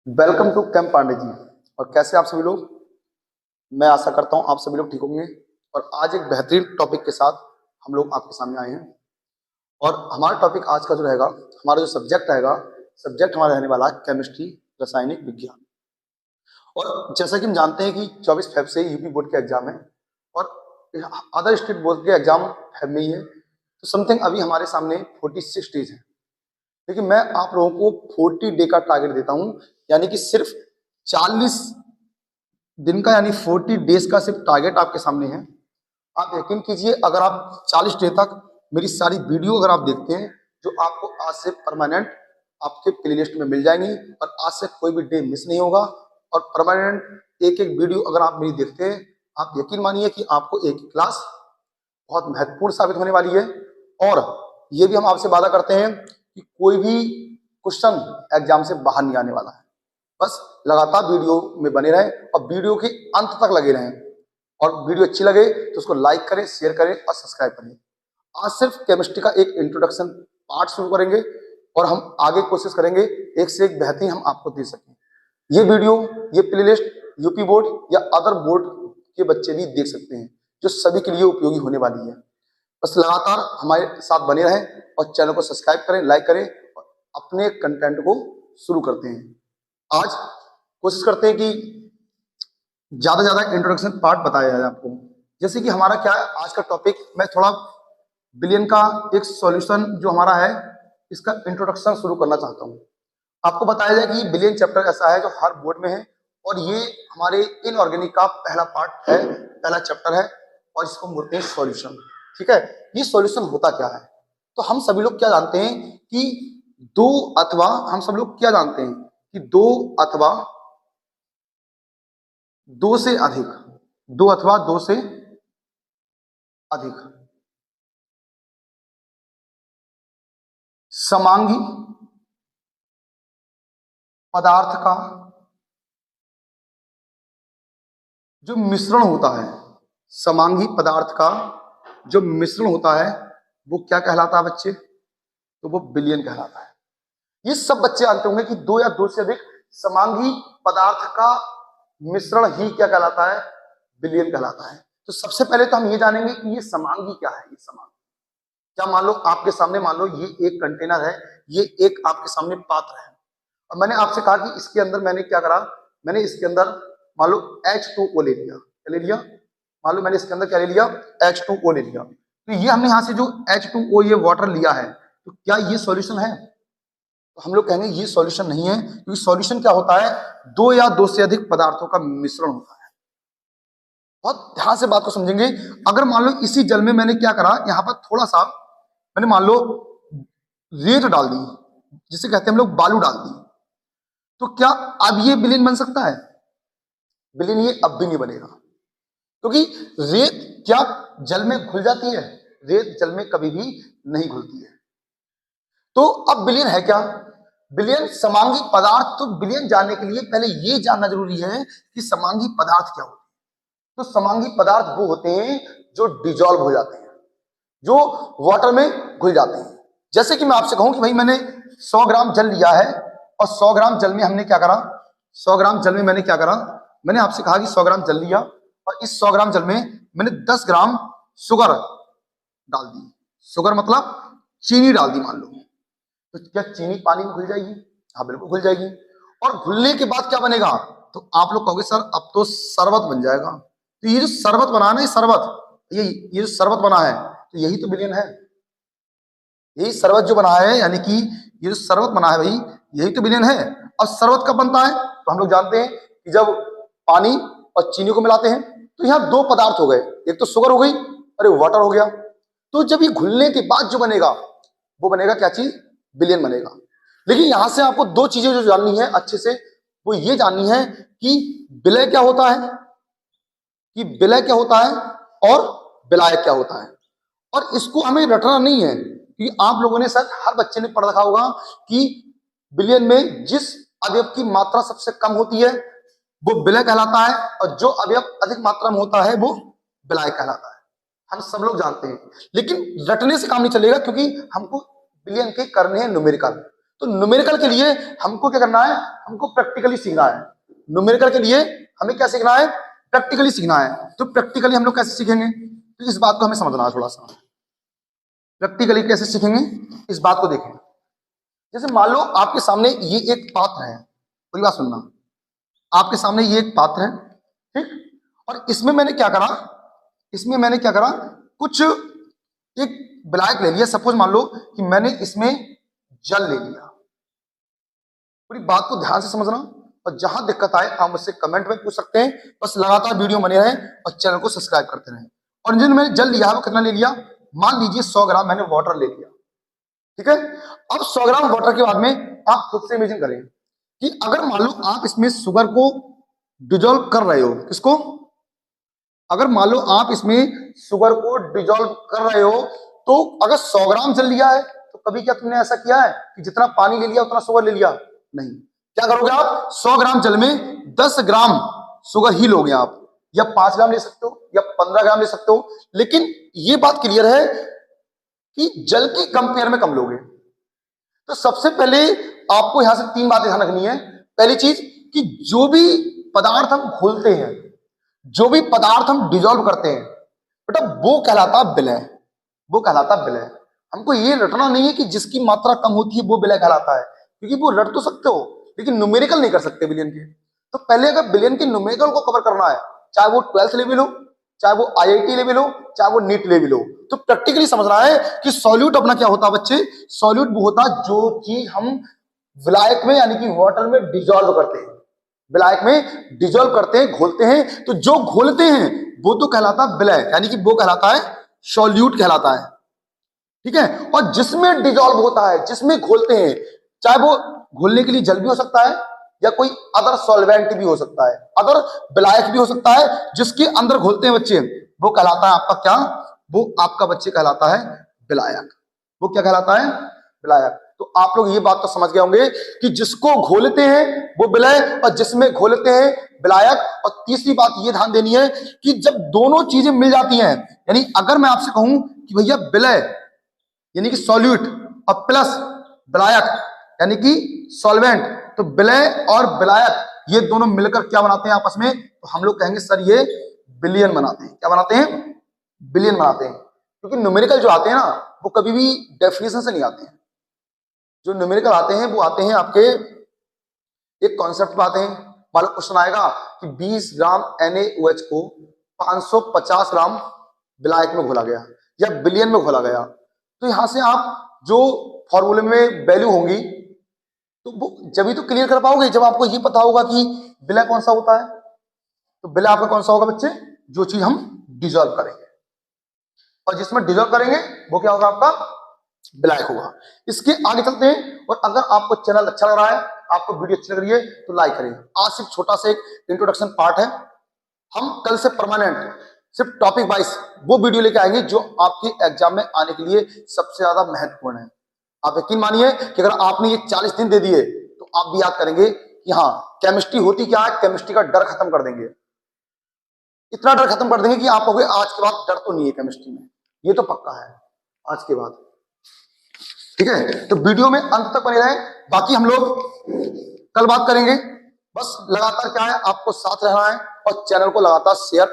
Welcome to camp Pandey ji. और कैसे आप सभी लोग। मैं आशा करता हूं आप सभी लोग ठीक होंगे। और आज एक बेहतरीन टॉपिक के साथ हम लोग आपके सामने आए हैं। और हमारा टॉपिक आज का जो रहेगा, हमारा जो सब्जेक्ट रहेगा, सब्जेक्ट हमारा रहने वाला है केमिस्ट्री, रासायनिक विज्ञान। और जैसा कि हम जानते हैं कि 24 फेब से यूपी बोर्ड के एग्जाम है और अदर स्टेट बोर्ड के एग्जाम फेब में ही है। तो समथिंग अभी हमारे सामने 46 डेज है। लेकिन मैं आप लोगों को 40 डे का टारगेट देता हूं, यानी कि सिर्फ 40 दिन का, यानी 40 डेज का सिर्फ टारगेट आपके सामने है। आप यकीन कीजिए, अगर आप 40 डे तक मेरी सारी वीडियो अगर आप देखते हैं, जो आपको आज से परमानेंट आपके प्लेलिस्ट में मिल जाएंगी और आज से कोई भी डे मिस नहीं होगा। और परमानेंट एक एक वीडियो अगर आप मेरी देखते हैं, आप यकीन मानिए कि आपको एक क्लास बहुत महत्वपूर्ण साबित होने वाली है। और ये भी हम आपसे वादा करते हैं कि कोई भी क्वेश्चन एग्जाम से बाहर नहीं आने वाला है। बस लगातार वीडियो में बने रहें और वीडियो के अंत तक लगे रहें। और वीडियो अच्छी लगे तो उसको लाइक करें, शेयर करें और सब्सक्राइब करें। आज सिर्फ केमिस्ट्री का एक इंट्रोडक्शन पार्ट शुरू करेंगे और हम आगे कोशिश करेंगे एक से एक बेहतरीन हम आपको दे सकें। ये वीडियो, ये प्लेलिस्ट यूपी बोर्ड या अदर बोर्ड के बच्चे भी देख सकते हैं, जो सभी के लिए उपयोगी होने वाली है। बस लगातार हमारे साथ बने रहें और चैनल को सब्सक्राइब करें, लाइक करें और अपने कंटेंट को शुरू करते हैं। आज कोशिश करते हैं कि ज्यादा से ज्यादा इंट्रोडक्शन पार्ट बताया जाए आपको। जैसे कि हमारा क्या है आज का टॉपिक, मैं थोड़ा बिलियन का एक सॉल्यूशन जो हमारा है इसका इंट्रोडक्शन शुरू करना चाहता हूं। आपको बताया जाए कि बिलियन चैप्टर ऐसा है जो हर बोर्ड में है और ये हमारे इनऑर्गेनिक का पहला पार्ट है, पहला चैप्टर है और इसको बोलते हैं सॉल्यूशन। ठीक है, ये सॉल्यूशन होता क्या है? तो हम सभी लोग क्या जानते हैं कि दो अथवा हम सब लोग क्या जानते हैं कि दो अथवा दो से अधिक, दो अथवा दो से अधिक समांगी पदार्थ का जो मिश्रण होता है, समांगी पदार्थ का जो मिश्रण होता है वो क्या कहलाता है बच्चे? तो वो बिलियन कहलाता है। ये सब बच्चे जानते होंगे कि दो या दो से अधिक समांगी पदार्थ का मिश्रण ही क्या कहलाता है? बिलियन कहलाता है। तो सबसे पहले तो हम ये जानेंगे कि ये समांगी क्या है। ये समांगी क्या, मान लो आपके सामने, मान लो ये एक कंटेनर है, ये एक आपके सामने पात्र है और मैंने आपसे कहा कि इसके अंदर मैंने क्या करा, मैंने इसके अंदर मान लो H2O ले लिया। क्या ले लिया? मान लो मैंने इसके अंदर क्या ले लिया? H2O ले लिया। तो ये हमने यहां से जो H2O ये वाटर लिया है, तो क्या ये सॉल्यूशन है? तो हम लोग कहेंगे ये सॉल्यूशन नहीं है, क्योंकि सॉल्यूशन क्या होता है? दो या दो से अधिक पदार्थों का मिश्रण होता है। बहुत ध्यान से बात को समझेंगे। अगर मान लो इसी जल में मैंने क्या करा, यहां पर थोड़ा सा मैंने मान लो रेत डाल दी, जिसे कहते हैं हम लोग बालू डाल दी, तो क्या अब ये विलीन बन सकता है? विलीन ये अब भी नहीं बनेगा, क्योंकि रेत क्या जल में घुल जाती है? रेत जल में कभी भी नहीं घुलती है। तो अब विलीन है क्या? विलीन समांगी पदार्थ। तो विलीन जानने के लिए पहले ये जानना जरूरी है कि समांगी पदार्थ क्या होते हैं। तो समांगी पदार्थ वो होते हैं जो डिजॉल्व हो जाते हैं, जो वाटर में घुल जाते हैं। जैसे कि मैं आपसे कहूं कि भाई मैंने 100 ग्राम जल लिया है और 100 ग्राम जल में हमने क्या करा, 100 ग्राम जल में मैंने क्या करा, मैंने आपसे कहा कि 100 ग्राम जल लिया और इस 100 ग्राम जल में मैंने 10 ग्राम शुगर डाल दी। शुगर मतलब चीनी डाल दी मान लो। तो क्या चीनी पानी में घुल जाएगी? हाँ बिल्कुल घुल जाएगी। और घुलने के बाद क्या बनेगा? तो आप लोग कहोगे सर अब तो शरबत बन जाएगा। तो ये जो शरबत बना है ना, ये शरबत, ये जो शरबत बना है, तो यही तो विलीन है। यही शरबत जो बना है, यानी कि ये जो शरबत बना है भाई, यही तो विलीन है। अब शरबत कब बनता है? तो हम लोग जानते हैं कि जब पानी और चीनी को मिलाते हैं। तो यहाँ दो पदार्थ हो गए, एक तो शुगर हो गई और एक वाटर हो गया। तो जब ये घुलने के बाद जो बनेगा वो बनेगा क्या चीज? विलीन बनेगा। लेकिन यहां से आपको दो चीजें जो जाननी है अच्छे से, वो ये जाननी है कि विलय क्या होता है, कि विलय क्या होता है और विलायक क्या होता है। और इसको हमें रटना नहीं है, क्योंकि आप लोगों ने शायद हर बच्चे ने पढ़ रखा होगा कि विलयन में जिस अवयव की मात्रा सबसे कम होती है वो विलय कहलाता है और जो अवयव अधिक मात्रा में होता है वो विलायक कहलाता है। हम सब लोग जानते हैं, लेकिन रटने से काम नहीं चलेगा, क्योंकि हमको विलयन के करने हैं न्यूमेरिकल। तो न्यूमेरिकल के लिए हमको क्या करना है, हमको प्रैक्टिकली सीखना है। न्यूमेरिकल के लिए हमें क्या सीखना है, प्रैक्टिकली सीखना है। तो प्रैक्टिकली हम लोग कैसे सीखेंगे, तो इस बात को हमें समझना है थोड़ा सा। प्रैक्टिकली कैसे सीखेंगे, इस बात को देखें। जैसे मान लो आपके सामने ये एक पात्र है, पूरी बात सुनना, आपके सामने ये एक पात्र है, ठीक, और इसमें मैंने क्या करा, कुछ एक विलायक ले लिया। सपोज मान लो कि मैंने इसमें जल ले लिया। पूरी बात को ध्यान से समझना, और जहां दिक्कत आए आप मुझसे कमेंट में पूछ सकते हैं। बस लगातार वीडियो बने रहें और चैनल को सब्सक्राइब करते रहें। और जिन मैंने जल लिया है वो कितना ले लिया, मान लीजिए 100 ग्राम मैंने वाटर ले लिया, ठीक है। अब 100 ग्राम वाटर के बाद में आप खुद से इमेजिन करें कि अगर मान लो आप इसमें शुगर को डिजोल्व कर रहे हो, किसको, अगर मान लो आप इसमें शुगर को डिजोल्व कर रहे हो, तो अगर 100 ग्राम जल लिया है तो कभी क्या तुमने ऐसा किया है कि जितना पानी ले लिया उतना शुगर ले लिया, नहीं। क्या करोगे आप, 100 ग्राम जल में 10 ग्राम शुगर ही लोगे आप, या 5 ग्राम ले सकते हो या 15 ग्राम ले सकते हो, लेकिन ये बात क्लियर है कि जल की कंपेयर में कम लोगे। तो सबसे पहले आपको यहां से 3 बातें ध्यान रखनी है। पहली चीज कि जो भी पदार्थ हम घोलते हैं, जो भी पदार्थ हम डिजोल्व करते हैं, बेटा वो कहलाता विलय, वो कहलाता विलय। हमको ये रटना नहीं है कि जिसकी मात्रा कम होती है वो विलय कहलाता है, क्योंकि वो रट तो सकते हो लेकिन न्यूमेरिकल नहीं कर सकते बिलियन के। तो पहले अगर बिलियन के न्यूमेरिकल को कवर करना है, चाहे वो 12th लेवल हो, चाहे वो IIT लेवल हो, चाहे वो नीट लेवल हो, तो प्रैक्टिकली समझना है कि सॉल्यूट अपना क्या होता है बच्चे, सॉल्यूट वो होता है जो चीज हम विलायक में यानी कि वाटर में डिजोल्व करते हैं, विलायक में डिजोल्व करते हैं, घोलते हैं। तो जो घोलते हैं वो तो कहलाता विलय, यानी कि वो कहलाता है सॉल्यूट कहलाता है, ठीक है। और जिसमें डिजोल्व होता है, जिसमें घोलते हैं, चाहे वो घोलने के लिए जल भी हो सकता है या कोई अदर सॉल्वेंट भी हो सकता है, अदर विलायक भी हो सकता है, जिसके अंदर घोलते हैं बच्चे, वो कहलाता है आपका क्या, वो आपका बच्चे कहलाता है विलायक। वो क्या कहलाता है, विलायक। तो आप लोग ये बात तो समझ गए होंगे कि जिसको घोलते हैं वो विलय और जिसमें घोलते हैं विलायक। और तीसरी बात ये ध्यान देनी है कि जब दोनों चीजें मिल जाती हैं, यानी अगर मैं आपसे कहूं कि भैया विलय यानी कि सॉल्यूट और प्लस विलायक यानी कि सॉल्वेंट, तो विलय और विलायक ये दोनों मिलकर क्या बनाते हैं आपस में, तो हम लोग कहेंगे सर ये बिलियन बनाते हैं। क्या बनाते हैं, बिलियन बनाते हैं। क्योंकि न्यूमेरिकल जो आते हैं ना वो कभी भी डेफिनेशन से नहीं आते हैं। जो न्यूमेरिकल आते हैं वो आते हैं आपके एक कॉन्सेप्ट पे आते हैं। मान लो क्वेश्चन आएगा कि 20 ग्राम NaOH को 550 ग्राम विलायक में घोला गया या बिलियन में घोला गया, तो यहां से आप जो फॉर्मूले में वैल्यू होंगी तो वो जब ही तो क्लियर कर पाओगे जब आपको ये पता होगा कि विलय कौन सा होता है। तो विलय आपका कौन सा होगा बच्चे, जो चीज हम डिजोल्व करेंगे, और जिसमें डिजोल्व करेंगे वो क्या होगा, आपका विलायक होगा। इसके आगे चलते हैं। और अगर आपको चैनल अच्छा लग रहा है, आपको वीडियो अच्छी लग रही है तो लाइक करें। आज सिर्फ छोटा सा एक इंट्रोडक्शन पार्ट है, हम कल से परमानेंट सिर्फ टॉपिक वाइज वो वीडियो लेके आएंगे जो आपके एग्जाम में आने के लिए सबसे ज्यादा महत्वपूर्ण है। आप यकीन मानिए कि अगर आपने ये 40 दिन दे दिए तो आप भी याद करेंगे कि हाँ केमिस्ट्री होती क्या है, केमिस्ट्री का डर खत्म कर देंगे। इतना डर खत्म कर देंगे कि आप कहोगे आज के बाद डर तो नहीं है केमिस्ट्री में, ये तो पक्का है आज के बाद। ठीक है, तो वीडियो में अंत तक बने रहें, बाकी हम लोग कल बात करेंगे। बस लगातार क्या है, आपको साथ रहना है और चैनल को लगातार शेयर